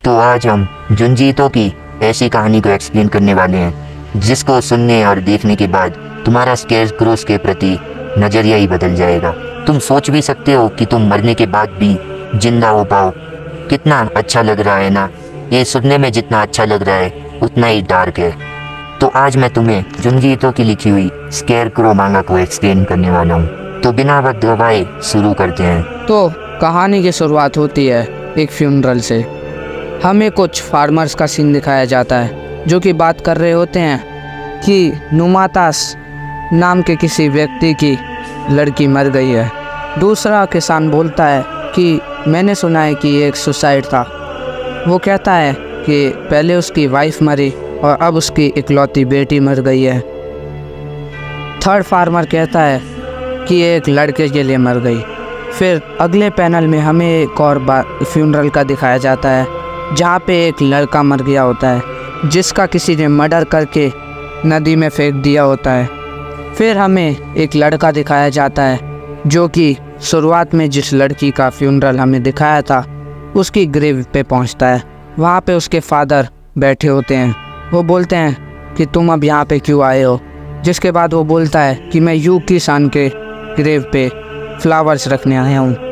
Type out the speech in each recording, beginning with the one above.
तो आज हम जुंजीतो की ऐसी कहानी को एक्सप्लेन करने वाले हैं जिसको सुनने और देखने के बाद तुम्हारा स्केरक्रो के प्रति नजरिया ही बदल जाएगा। तुम सोच भी सकते हो कि तुम मरने के बाद भी जिंदा हो पाओ। कितना अच्छा लग रहा है ना। ये सुनने में जितना अच्छा लग रहा है उतना ही डार्क है। तो आज मैं तुम्हें जुंजीतो की लिखी हुई स्केरक्रो मांगा को एक्सप्लेन करने वाला हूँ। तो बिना वक्त गवाए शुरू करते हैं। तो कहानी की शुरुआत होती है एक फ्यूनरल से। हमें कुछ फार्मर्स का सीन दिखाया जाता है जो कि बात कर रहे होते हैं कि नुमातास नाम के किसी व्यक्ति की लड़की मर गई है। दूसरा किसान बोलता है कि मैंने सुना है कि ये एक सुसाइड था। वो कहता है कि पहले उसकी वाइफ मरी और अब उसकी इकलौती बेटी मर गई है। थर्ड फार्मर कहता है कि ये एक लड़के के लिए मर गई। फिर अगले पैनल में हमें एक और फ्यूनरल का दिखाया जाता है जहाँ पे एक लड़का मर गया होता है जिसका किसी ने मर्डर करके नदी में फेंक दिया होता है। फिर हमें एक लड़का दिखाया जाता है जो कि शुरुआत में जिस लड़की का फ्यूनरल हमें दिखाया था उसकी ग्रेव पे पहुँचता है। वहाँ पे उसके फादर बैठे होते हैं। वो बोलते हैं कि तुम अब यहाँ पे क्यों आए हो। जिसके बाद वो बोलता है कि मैं यूकी सान के ग्रेव पे फ्लावर्स रखने आया हूँ।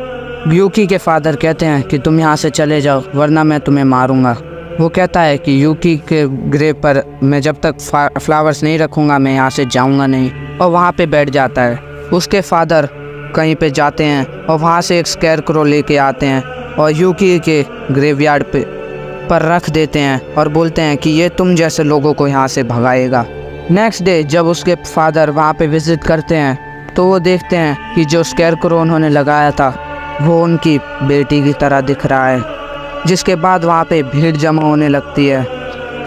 यूकी के फादर कहते हैं कि तुम यहाँ से चले जाओ वरना मैं तुम्हें मारूंगा। वो कहता है कि यूकी के ग्रेव पर मैं जब तक फ्लावर्स नहीं रखूँगा मैं यहाँ से जाऊँगा नहीं, और वहाँ पे बैठ जाता है। उसके फादर कहीं पे जाते हैं और वहाँ से एक स्केरक्रो लेके आते हैं और यूकी के ग्रेवयार्ड पर रख देते हैं और बोलते हैं कि ये तुम जैसे लोगों को यहाँ से भगाएगा। नेक्स्ट डे जब उसके फादर वहाँ पे विज़िट करते हैं तो वो देखते हैं कि जो स्केरक्रो उन्होंने लगाया था वो उनकी बेटी की तरह दिख रहा है। जिसके बाद वहाँ पे भीड़ जमा होने लगती है।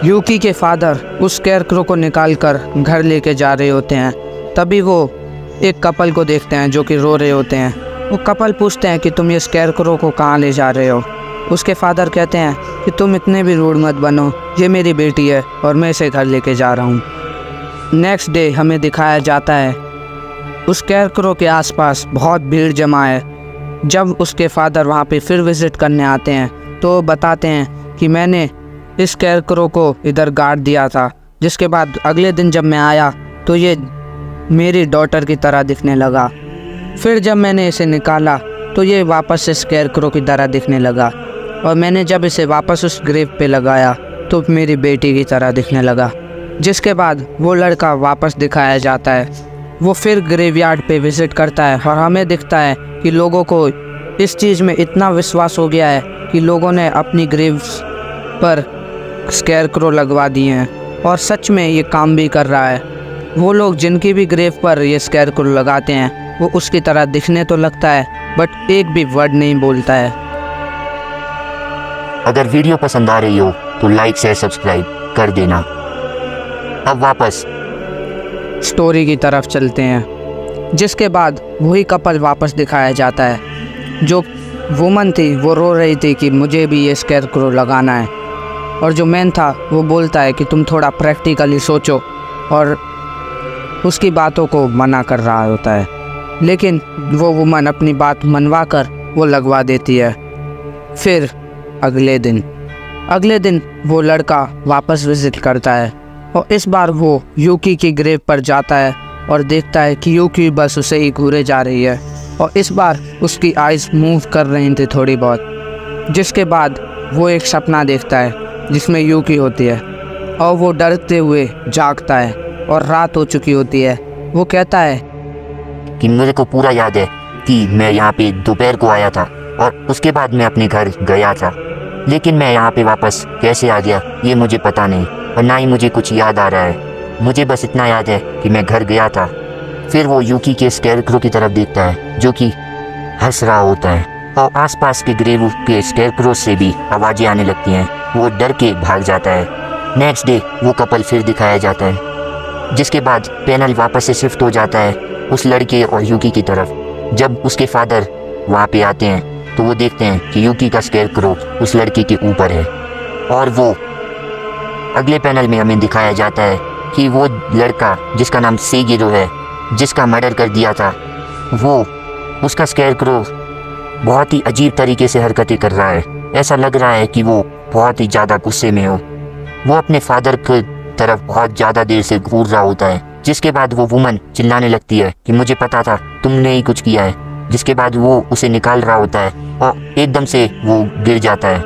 यूकी के फादर उस स्केरक्रो को निकालकर घर लेके जा रहे होते हैं। तभी वो एक कपल को देखते हैं जो कि रो रहे होते हैं। वो कपल पूछते हैं कि तुम ये स्केरक्रो को कहाँ ले जा रहे हो। उसके फादर कहते हैं कि तुम इतने भी रूड मत बनो, ये मेरी बेटी है और मैं इसे घर लेके जा रहा हूँ। नेक्स्ट डे हमें दिखाया जाता है उस स्केरक्रो के आसपास बहुत भीड़ जमा है। जब उसके फादर वहाँ पे फिर विज़िट करने आते हैं तो बताते हैं कि मैंने इस स्केरक्रो को इधर गाड़ दिया था। जिसके बाद अगले दिन जब मैं आया तो ये मेरी डॉटर की तरह दिखने लगा। फिर जब मैंने इसे निकाला तो ये वापस से स्केरक्रो की तरह दिखने लगा, और मैंने जब इसे वापस उस ग्रेव पे लगाया तो मेरी बेटी की तरह दिखने लगा। जिसके बाद वो लड़का वापस दिखाया जाता है। वो फिर ग्रेवयार्ड पे विज़िट करता है और हमें दिखता है कि लोगों को इस चीज़ में इतना विश्वास हो गया है कि लोगों ने अपनी ग्रेव्स पर स्केरक्रो लगवा दिए हैं, और सच में ये काम भी कर रहा है। वो लोग जिनकी भी ग्रेव पर ये स्केरक्रो लगाते हैं वो उसकी तरह दिखने तो लगता है बट एक भी वर्ड नहीं बोलता है। अगर वीडियो पसंद आ रही हो तो लाइक शेयर सब्सक्राइब कर देना। अब वापस स्टोरी की तरफ चलते हैं। जिसके बाद वही कपल वापस दिखाया जाता है। जो वुमन थी वो रो रही थी कि मुझे भी ये स्केरक्रो लगाना है, और जो मैन था वो बोलता है कि तुम थोड़ा प्रैक्टिकली सोचो, और उसकी बातों को मना कर रहा होता है। लेकिन वो वुमन अपनी बात मनवा कर वो लगवा देती है। फिर अगले दिन वो लड़का वापस विज़िट करता है, और इस बार वो यूकी की ग्रेव पर जाता है और देखता है कि यूकी बस उसे ही घूरे जा रही है, और इस बार उसकी आइज़ मूव कर रही थी थोड़ी बहुत। जिसके बाद वो एक सपना देखता है जिसमें यूकी होती है, और वो डरते हुए जागता है और रात हो चुकी होती है। वो कहता है कि मुझे को पूरा याद है कि मैं यहाँ पे दोपहर को आया था और उसके बाद मैं अपने घर गया था, लेकिन मैं यहाँ पे वापस कैसे आ गया ये मुझे पता नहीं, और ना ही मुझे कुछ याद आ रहा है। मुझे बस इतना याद है कि मैं घर गया था। फिर वो यूकी के स्केरक्रो की तरफ देखता है जो कि हंस रहा होता है, और आसपास के ग्रेव के स्केरक्रो से भी आवाज़ें आने लगती हैं। वो डर के भाग जाता है। नेक्स्ट डे वो कपल फिर दिखाया जाता है। जिसके बाद पैनल वापस से शिफ्ट हो जाता है उस लड़के और यूकी की तरफ। जब उसके फादर वहाँ पे आते हैं तो वो देखते हैं कि यूकी का स्केरक्रो उस लड़के के ऊपर है, और वो अगले पैनल में हमें दिखाया जाता है कि वो लड़का जिसका नाम सेगिरो है, जिसका मर्डर कर दिया था, वो उसका स्केरक्रो बहुत ही अजीब तरीके से हरकतें कर रहा है। ऐसा लग रहा है कि वो बहुत ही ज़्यादा गुस्से में हो। वो अपने फादर की तरफ बहुत ज़्यादा देर से घूर रहा होता है, जिसके बाद वो वुमन चिल्लाने लगती है कि मुझे पता था तुमने ही कुछ किया है। जिसके बाद वो उसे निकाल रहा होता है और एकदम से वो गिर जाता है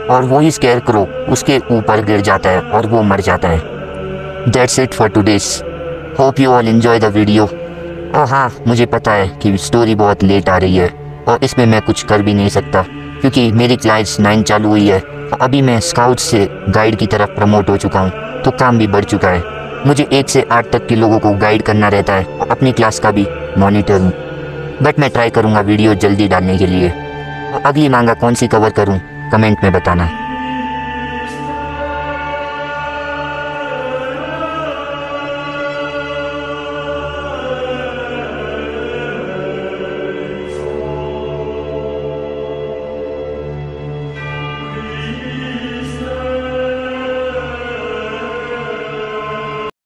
और वही स्केयरक्रो उसके ऊपर गिर जाता है और वो मर जाता है। That's it for today's. Hope you all enjoy the video. और हाँ, मुझे पता है कि स्टोरी बहुत लेट आ रही है और इसमें मैं कुछ कर भी नहीं सकता क्योंकि मेरी क्लास 9 चालू हुई है। अभी मैं स्काउट से गाइड की तरफ प्रमोट हो चुका हूँ, तो काम भी बढ़ चुका है। मुझे 1 से 8 तक के लोगों को गाइड करना रहता है और अपनी क्लास का भी मॉनिटर हूँ। बट मैं ट्राई करूँगा वीडियो जल्दी डालने के लिए। अगली मांगा कौन सी कवर करूँ, कमेंट में बताना।